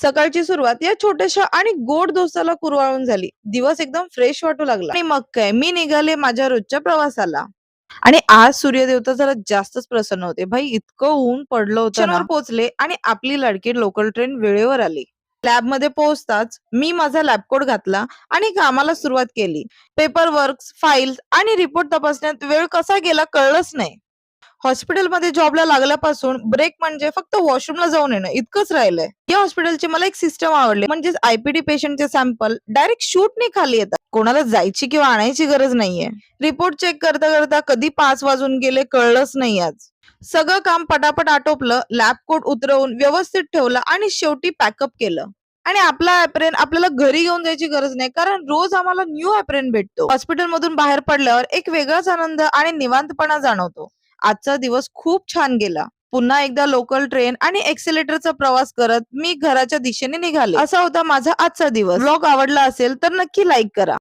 सकाळची सुरुवात या छोट्याशा आणि गोड दोस्ताला कुरवाळून झाली. दिवस एकदम फ्रेश वाटू लागला आणि मग काय मी निघाले माझ्या रोजच्या प्रवासाला. आणि आज सूर्यदेवता जरा जास्तच प्रसन्न होते. भाई इतकं ऊन पडलं होतं ना. स्टेशनवर पोहोचले आणि आपली लाडकी लोकल ट्रेन वेळेवर आली. लॅबमध्ये पोहोचताच मी माझा लॅबकोट घातला आणि कामाला सुरुवात केली. पेपर वर्क, फाईल्स आणि रिपोर्ट तपासण्यात वेळ कसा गेला कळलंच नाही. हॉस्पिटलमध्ये जॉबला लागल्यापासून ब्रेक म्हणजे फक्त वॉशरूमला जाऊन येणं इतकंच राहिलंय. या हॉस्पिटलची मला एक सिस्टम आवडली, म्हणजेच आयपीडी पेशंटचे सॅम्पल डायरेक्ट शूटने खाली येतात. कोणाला जायची किंवा आणायची गरज नाहीये. रिपोर्ट चेक करता करता कधी 5 वाजून गेले कळलंच नाही आज. सगळं काम पटापट आटोपलं, लॅब कोट उतरवून व्यवस्थित ठेवलं आणि शेवटी पॅकअप केलं. आणि आपला ऍप्रेन आपल्याला घरी घेऊन जायची गरज नाही, कारण रोज आम्हाला न्यू ऍप्रेन भेटतो. हॉस्पिटल मधून बाहेर पडल्यावर एक वेगळाच आनंद आणि निवांतपणा जाणवतो. आजचा दिवस खूप छान गेला. पुन्हा एकदा लोकल ट्रेन आणि एक्सेलेटरचा प्रवास करत मी घराच्या दिशेने निघाले. असा होता माझा आजचा दिवस. व्लॉग आवडला असेल तर नक्की लाईक करा.